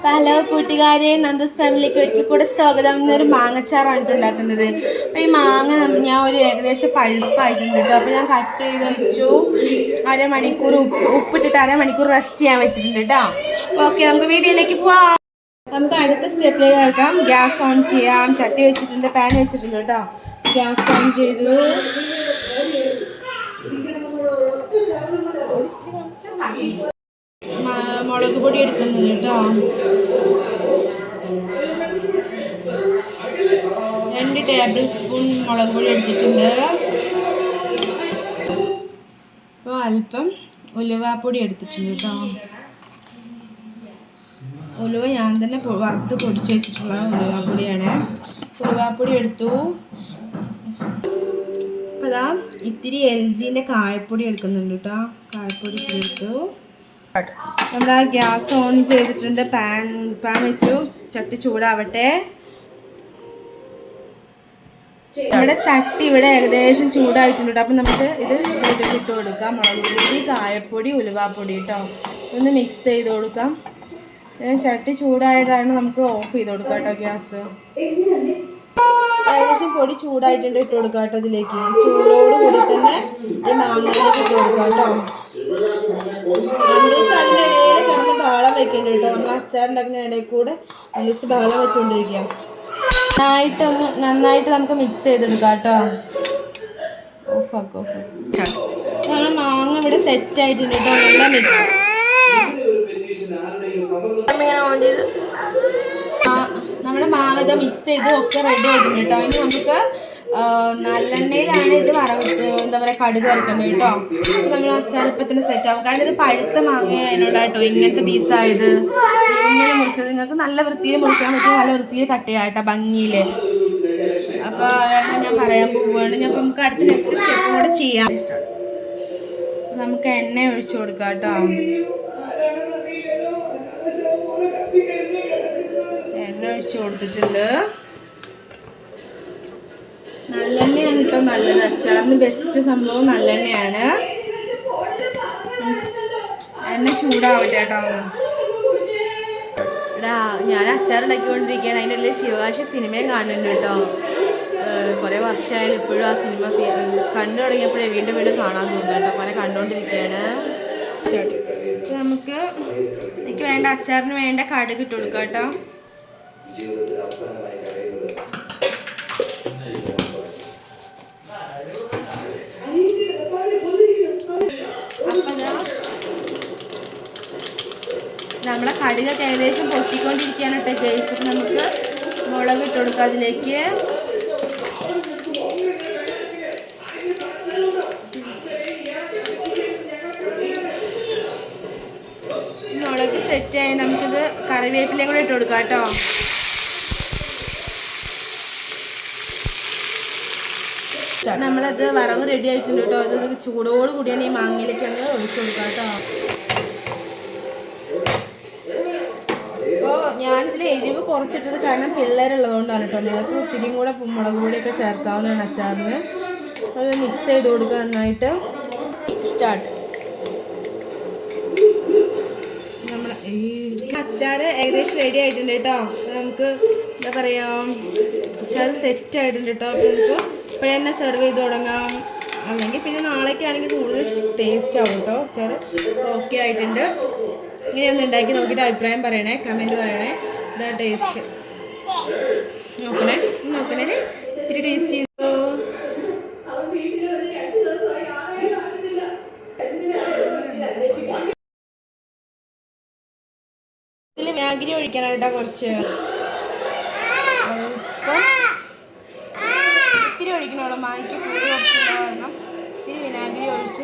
Hello കൂട്ടുകാരെ, നന്ദൂസ് ഫാമിലിക്ക് ഒരിക്കൽ കൂടെ സ്വാഗതം. എന്നൊരു മാങ്ങച്ചാറാണ് ഉണ്ടാക്കുന്നത്. അപ്പോൾ ഈ മാങ്ങ ഞാൻ ഒരു ഏകദേശം പഴുപ്പായിട്ടുണ്ട് കേട്ടോ. അപ്പോൾ ഞാൻ കട്ട് ചെയ്ത് വെച്ചു. അരമണിക്കൂർ ഉപ്പിട്ടിട്ട് അരമണിക്കൂർ റെസ്റ്റ് ചെയ്യാൻ വെച്ചിട്ടുണ്ട് കേട്ടോ. ഓക്കെ, നമുക്ക് വീഡിയോയിലേക്ക് പോവാം. നമുക്ക് അടുത്ത സ്റ്റെപ്പിലേക്ക് കേൾക്കാം. ഗ്യാസ് ഓൺ ചെയ്യാം. ചട്ടി വെച്ചിട്ടുണ്ട്, പാൻ വെച്ചിട്ടുണ്ട് കേട്ടോ. ഗ്യാസ് ഓൺ ചെയ്തു. മുളക് പൊടി എടുക്കുന്നത് കേട്ടോ. 2 ടേബിൾ സ്പൂൺ മുളക് പൊടി എടുത്തിട്ടുണ്ട്. അപ്പോൾ അല്പം ഉലുവാപ്പൊടി എടുത്തിട്ടുണ്ട് കേട്ടോ. ഉലുവ ഞാൻ തന്നെ വറുത്ത് പൊടിച്ച് വെച്ചിട്ടുള്ള ഉലുവാപ്പൊടിയാണ്. ഉലുവാപ്പൊടി എടുത്തു. അപ്പോൾ അതാ ഇത്തിരി LGൻ്റെ കായപ്പൊടി എടുക്കുന്നുണ്ട് കേട്ടോ. കായപ്പൊടി എടുത്തു. നമ്മൾ ആ ഗ്യാസ് ഓൺ ചെയ്തിട്ടുണ്ട്. പാൻ വെച്ചു. ചട്ടി ചൂടാവട്ടെ. നമ്മുടെ ചട്ടി ഇവിടെ ഏകദേശം ചൂടായിട്ടുണ്ട്. അപ്പം നമുക്ക് ഇത് ഇട്ട് കൊടുക്കാം. മുളക് പൊടി, കായപ്പൊടി, ഉലുവാപ്പൊടി കേട്ടോ. ഒന്ന് മിക്സ് ചെയ്ത് കൊടുക്കാം. ചട്ടി ചൂടായ കാരണം നമുക്ക് ഓഫ് ചെയ്ത് കൊടുക്കാം കേട്ടോ ഗ്യാസ്. ഏകദേശം പൊടി ചൂടായിട്ടുണ്ട്. ഇട്ട് കൊടുക്കാം കേട്ടോ ഇതിലേക്ക്. ചൂടോട് കൂടി തന്നെ ഈ മാങ്ങയിലേക്ക് ഇട്ട് കൊടുക്കാം കേട്ടോ. അതിൻ്റെ ഇടയിൽ കിടന്ന് ബഹളം വെക്കേണ്ടി കേട്ടോ. നമ്മൾ അച്ചാറുണ്ടാക്കുന്ന ഇടയിൽ കൂടെ അതിലേക്ക് ബഹളം വെച്ചുകൊണ്ടിരിക്കാം. നന്നായിട്ട് നമുക്ക് മിക്സ് ചെയ്തെടുക്കാം കേട്ടോ. ഓഫ്. നമ്മൾ മാങ്ങ ഇവിടെ സെറ്റ് ആയിട്ടുണ്ട് കേട്ടോ. നല്ല മിക്സ് നമ്മുടെ മാങ്ങ മിക്സ് ചെയ്ത് ഒക്കെ റെഡി ആയിട്ടുണ്ട് കേട്ടോ. ഇനി നമുക്ക് നല്ലെണ്ണയിലാണ് ഇത് എന്താ പറയുക, കടുക് വറുക്കേണ്ടത് കേട്ടോ. നമ്മൾ അച്ചാറിപ്പത്തിന് സെറ്റ് ആവും. കാരണം ഇത് പഴുത്ത മാങ്ങ അതിനോടാട്ടോ ഇങ്ങനത്തെ പീസായത്. ഇങ്ങനെ മുറിച്ചത് നിങ്ങൾക്ക് നല്ല വൃത്തിയിൽ മുറിക്കാൻ പറ്റും. നല്ല വൃത്തിയിൽ കട്ട് ചെയ്യാം കേട്ടോ, ഭംഗിയിൽ. അപ്പോൾ ഞാൻ പറയാൻ പോവുകയാണ്. നമുക്ക് അടുത്ത നെക്സ്റ്റ് സ്റ്റെപ്പ് കൂടെ ചെയ്യാൻ ഇഷ്ടമാണ്. നമുക്ക് എണ്ണ ഒഴിച്ചു കൊടുക്കാം കേട്ടോ. എണ്ണ ഒഴിച്ചു കൊടുത്തിട്ടുണ്ട്. നല്ലെണ്ണയാണ് കേട്ടോ നല്ലത്. അച്ചാറിന് ബെസ്റ്റ് സംഭവം നല്ലെണ്ണയാണ്. എണ്ണ ചൂടാവട്ടെ കേട്ടോ. ഞാൻ അച്ചാർ ഉണ്ടാക്കിക്കൊണ്ടിരിക്കുകയാണ്. അതിൻ്റെ ഉള്ളിൽ ശിവകാശി സിനിമയും കാണുന്നുണ്ട് കേട്ടോ. കുറേ വർഷമായാലും ഇപ്പോഴും ആ സിനിമ കണ്ടു തുടങ്ങിയപ്പോഴേ വീണ്ടും കാണാൻ തോന്നുന്നു കേട്ടോ. അപ്പോൾ കണ്ടുകൊണ്ടിരിക്കുകയാണ്. നമുക്ക് എനിക്ക് വേണ്ട അച്ചാറിന് വേണ്ട കടുക് ഇട്ട് കൊടുക്കാം കേട്ടോ. നമ്മളെ കടുകൊക്കെ ഏകദേശം പൊട്ടിക്കൊണ്ടിരിക്കാനോട്ടെ ഗൈസ്. നമുക്ക് മുളക് ഇട്ട് കൊടുക്കാം അതിലേക്ക്. മുളക് സെറ്റായി നമുക്കിത് കറിവേപ്പിലയും കൂടെ ഇട്ട് കൊടുക്കാം കേട്ടോ. നമ്മളത് വറവ് റെഡി ആയിട്ടുണ്ട് കേട്ടോ. ഇത് ചൂടോട് കൂടിയാണ് ഈ മാങ്ങയിലേക്ക് അങ്ങ് ഒഴിച്ചു കൊടുക്കാം കേട്ടോ. അപ്പോൾ ഞാനിതിൽ എരിവ് കുറച്ചിട്ടത് കാരണം പിള്ളേരുള്ളതുകൊണ്ടാണ് കേട്ടോ. നിങ്ങൾക്ക് ഒത്തിരിയും കൂടെ മുളക് പൊടിയൊക്കെ ചേർക്കാവുന്നതാണ് അച്ചാറിന്. അത് മിക്സ് ചെയ്ത് കൊടുക്കുക നന്നായിട്ട്. സ്റ്റാർട്ട്. നമ്മുടെ ഈ അച്ചാർ ഏകദേശം റെഡി ആയിട്ടുണ്ട് കേട്ടോ. നമുക്ക് എന്താ പറയുക, അച്ചാർ സെറ്റ് ആയിട്ടുണ്ട് കേട്ടോ. അപ്പോൾ നമുക്ക് ഇപ്പോഴേ തന്നെ സെർവ് ചെയ്ത് തുടങ്ങാം. അല്ലെങ്കിൽ പിന്നെ നാളേക്കാണെങ്കിൽ കൂടുതൽ ടേസ്റ്റ് ആവും കേട്ടോ. അച്ചാർ ഓക്കെ ആയിട്ടുണ്ട്. ഇങ്ങനെയൊന്ന് ഉണ്ടാക്കി നോക്കിയിട്ട് അഭിപ്രായം പറയണേ, കമൻറ്റ് പറയണേ. ഇതാ ടേസ്റ്റ് നോക്കണേ. ഇത്തിരി ടേസ്റ്റ് ചെയ്തോ. ഇതിൽ വിനാഗിരി ഒഴിക്കണം കേട്ടോ. കുറച്ച് ഇത്തിരി ഒഴിക്കണോളൂ. മാങ്ങയ്ക്ക് കൂടുതൽ കുറച്ചുണ്ടാവണം. ഇത്തിരി വിനാഗിരി ഒഴിച്ച്